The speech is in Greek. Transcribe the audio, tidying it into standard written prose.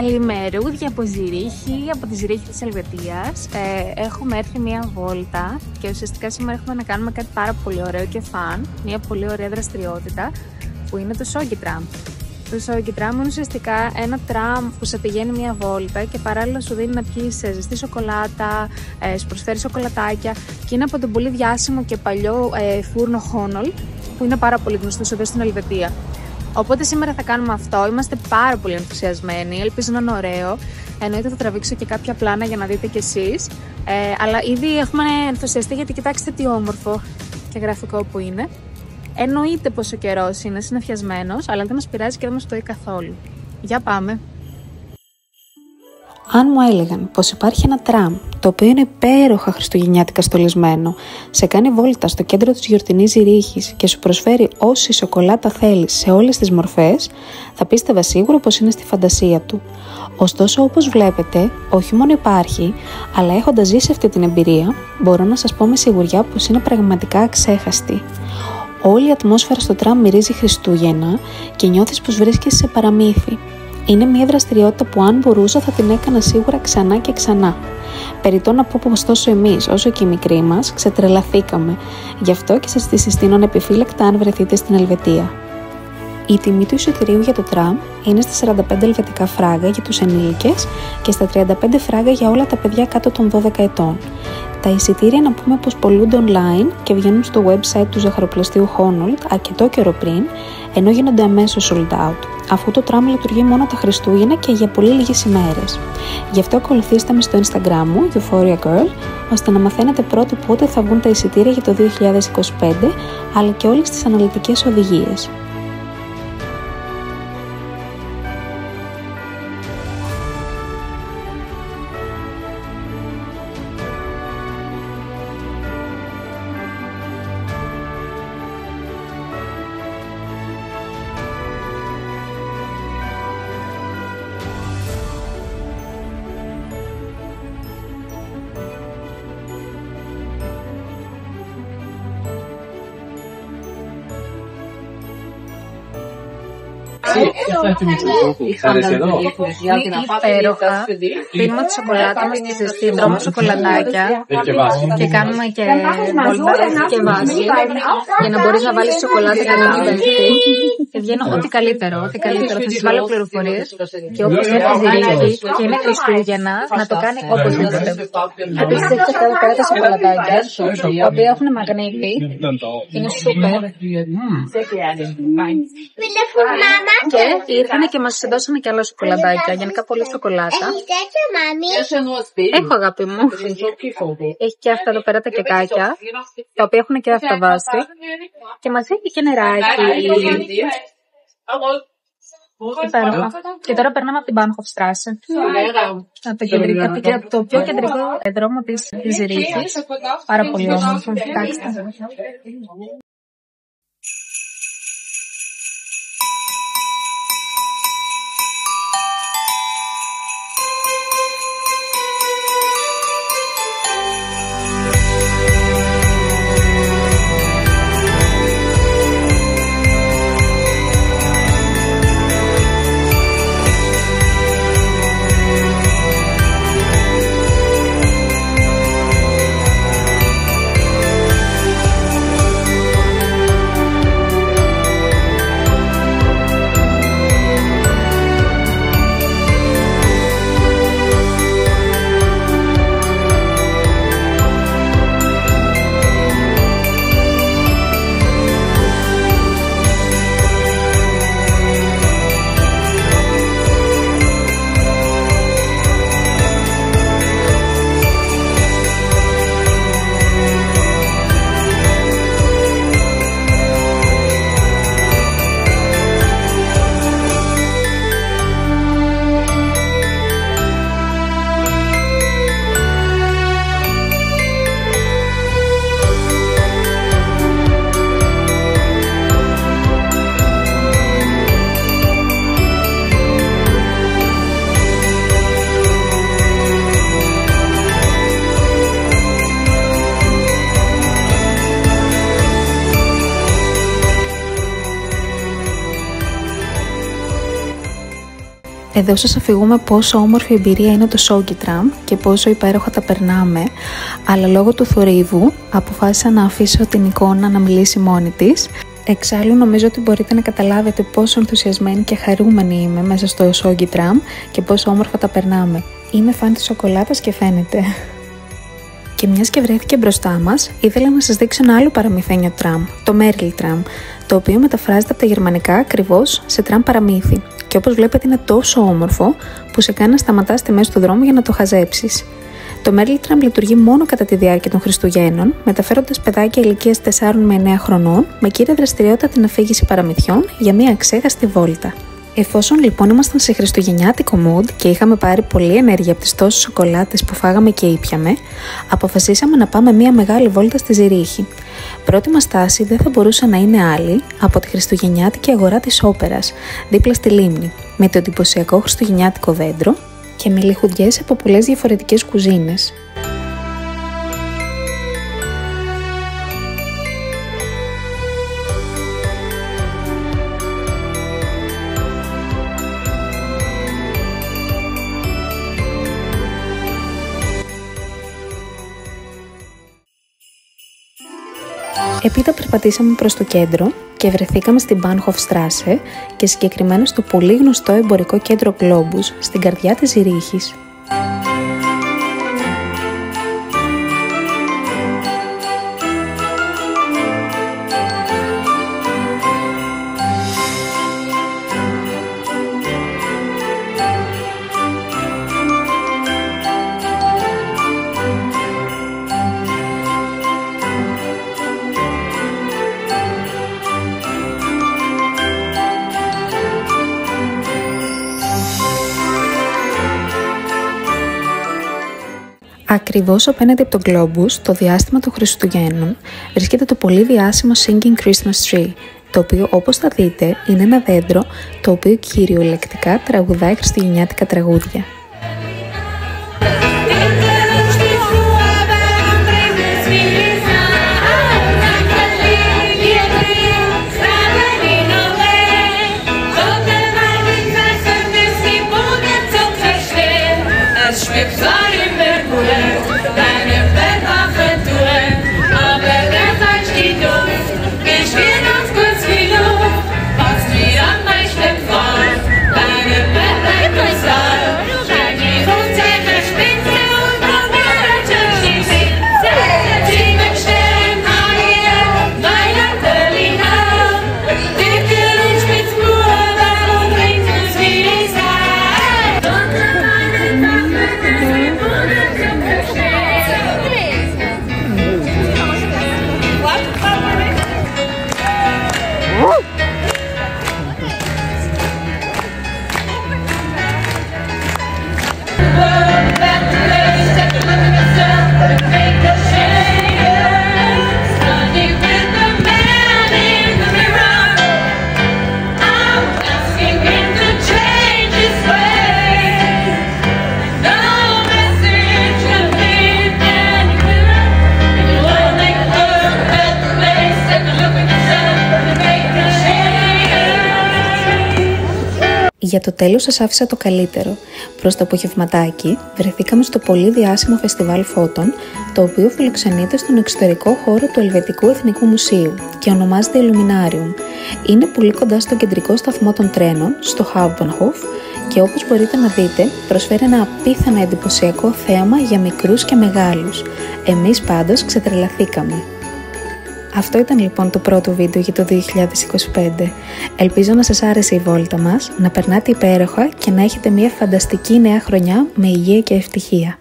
Καλημερούδια από Ζηρίχη, από τη Ζηρίχη της Ελβετίας. Έχουμε έρθει μία βόλτα και ουσιαστικά σήμερα έχουμε να κάνουμε κάτι πάρα πολύ ωραίο και φαν. Μία πολύ ωραία δραστηριότητα που είναι το Soggy Tram. Το Soggy Tram είναι ουσιαστικά ένα τραμ που σε πηγαίνει μία βόλτα και παράλληλα σου δίνει να πιεις ζεστή σοκολάτα, σου προσφέρει σοκολατάκια και είναι από τον πολύ διάσημο και παλιό φούρνο Χόνολ που είναι πάρα πολύ γνωστός εδώ στην Ελβετία. Οπότε σήμερα θα κάνουμε αυτό, είμαστε πάρα πολύ ενθουσιασμένοι, ελπίζω να είναι ωραίο. Εννοείται θα τραβήξω και κάποια πλάνα για να δείτε κι εσείς. Αλλά ήδη έχουμε ενθουσιαστεί γιατί κοιτάξτε τι όμορφο και γραφικό που είναι. Εννοείται πόσο καιρός είναι συννεφιασμένος, αλλά δεν μας πειράζει και δεν μας το δει καθόλου. Για πάμε! Αν μου έλεγαν πως υπάρχει ένα τραμ το οποίο είναι υπέροχα χριστουγεννιάτικα στολισμένο, σε κάνει βόλτα στο κέντρο της γιορτινής Ζηρίχης και σου προσφέρει όση σοκολάτα θέλεις σε όλες τις μορφές, θα πίστευα σίγουρα πως είναι στη φαντασία του. Ωστόσο, όπως βλέπετε, όχι μόνο υπάρχει, αλλά έχοντας ζήσει αυτή την εμπειρία, μπορώ να σας πω με σιγουριά πως είναι πραγματικά αξέχαστη. Όλη η ατμόσφαιρα στο τραμ μυρίζει Χριστούγεννα και νιώθεις πως βρίσκεσαι σε παραμύθι. Είναι μια δραστηριότητα που αν μπορούσα θα την έκανα σίγουρα ξανά και ξανά. Περιττό να πω πως τόσο εμείς όσο και οι μικροί μας ξετρελαθήκαμε. Γι' αυτό και σας τη συστήνω ανεπιφύλακτα αν βρεθείτε στην Ελβετία. Η τιμή του εισιτηρίου για το τραμ είναι στα 45 ελβετικά φράγκα για τους ενήλικες και στα 35 φράγκα για όλα τα παιδιά κάτω των 12 ετών. Τα εισιτήρια να πούμε πως πωλούνται online και βγαίνουν στο website του ζαχαροπλαστείου Χόνολτ αρκετό καιρό πριν, ενώ γίνονται αμέσως sold out, αφού το τραμ λειτουργεί μόνο τα Χριστούγεννα και για πολύ λίγες ημέρες. Γι' αυτό ακολουθήστε με στο Instagram μου, Euphoria Girl, ώστε να μαθαίνετε πρώτοι πότε θα βγουν τα εισιτήρια για το 2025, αλλά και όλες τις αναλυτικές οδηγίες. Υπέροχα. Πίνουμε τη σοκολάτα μας στη ζεστή, τρώμε σοκολατάκια και κάνουμε και βόλτα και βάση για να μπορείς να βάλεις σοκολάτα και να μην πέφτει. Και βγαίνει ό,τι καλύτερο, ό,τι καλύτερο. Θα σας βάλω πληροφορίες και όπως έρθει Ζηρίχη και είναι Χριστούγεννα να το κάνει οπωσδήποτε. Επίσης έχει και εδώ πέρα τα σοκολατάκια, τα οποία έχουν μαγνήτη, είναι σούπερ. Και ήρθανε και μας δώσανε και άλλα σοκολατάκια, γενικά πολύ σοκολάτα. Έχω, αγάπη μου. Έχει και αυτά εδώ πέρα τα κεκάκια, τα οποία έχουν και αυτά βάση. Και μας έχει και νεράκι. Υπέροχα. Και τώρα περνάμε από την Bahnhofstrasse. Από το πιο κεντρικό δρόμο της Ζηρίχης. Πάρα πολύ όμορφο. Κοιτάξτε. Εδώ σας αφηγούμε πόσο όμορφη εμπειρία είναι το Shoggy Tram και πόσο υπέροχα τα περνάμε, αλλά λόγω του θορύβου αποφάσισα να αφήσω την εικόνα να μιλήσει μόνη της. Εξάλλου νομίζω ότι μπορείτε να καταλάβετε πόσο ενθουσιασμένη και χαρούμενη είμαι μέσα στο Shoggy Tram και πόσο όμορφα τα περνάμε. Είμαι φαν της σοκολάτας και φαίνεται. Και μιας και βρέθηκε μπροστά μας, ήθελα να σας δείξω ένα άλλο παραμυθένιο τραμ, το Merrill Tram, το οποίο μεταφράζεται από τα γερμανικά ακριβώς σε τραμ παραμύθι. Και όπως βλέπετε είναι τόσο όμορφο που σε κάνει να σταματάς στη μέση του δρόμου για να το χαζέψεις. Το Merrill Tram λειτουργεί μόνο κατά τη διάρκεια των Χριστουγέννων, μεταφέροντας παιδάκια ηλικίας 4 με 9 χρονών, με κύρια δραστηριότητα την αφήγηση παραμυθιών για μια αξέχαστη βόλτα. Εφόσον λοιπόν ήμασταν σε χριστουγεννιάτικο mood και είχαμε πάρει πολλή ενέργεια από τις τόσες σοκολάτες που φάγαμε και ήπιαμε, αποφασίσαμε να πάμε μια μεγάλη βόλτα στη Ζηρίχη. Πρώτη μας στάση δεν θα μπορούσε να είναι άλλη από τη χριστουγεννιάτικη αγορά της Όπερας, δίπλα στη λίμνη, με το εντυπωσιακό χριστουγεννιάτικο δέντρο και με λιχουδιές από πολλές διαφορετικές κουζίνες. Έπειτα περπατήσαμε προς το κέντρο και βρεθήκαμε στην Bahnhofstraße και συγκεκριμένα στο πολύ γνωστό εμπορικό κέντρο Globus, στην καρδιά της Ζηρίχης. Ακριβώς απέναντι από τον Globus, το διάστημα των Χριστουγέννων, βρίσκεται το πολύ διάσημο Singing Christmas Tree, το οποίο όπως θα δείτε είναι ένα δέντρο το οποίο κυριολεκτικά τραγουδάει χριστουγεννιάτικα τραγούδια. Για το τέλος σας άφησα το καλύτερο. Προς το απογευματάκι βρεθήκαμε στο πολύ διάσημο φεστιβάλ φώτων, το οποίο φιλοξενείται στον εξωτερικό χώρο του Ελβετικού Εθνικού Μουσείου και ονομάζεται Illuminarium. Είναι πολύ κοντά στον κεντρικό σταθμό των τρένων, στο Hauptbahnhof, και όπως μπορείτε να δείτε προσφέρει ένα απίθανα εντυπωσιακό θέαμα για μικρούς και μεγάλους. Εμείς πάντως ξετρελαθήκαμε. Αυτό ήταν λοιπόν το πρώτο βίντεο για το 2025. Ελπίζω να σας άρεσε η βόλτα μας, να περνάτε υπέροχα και να έχετε μια φανταστική νέα χρονιά με υγεία και ευτυχία.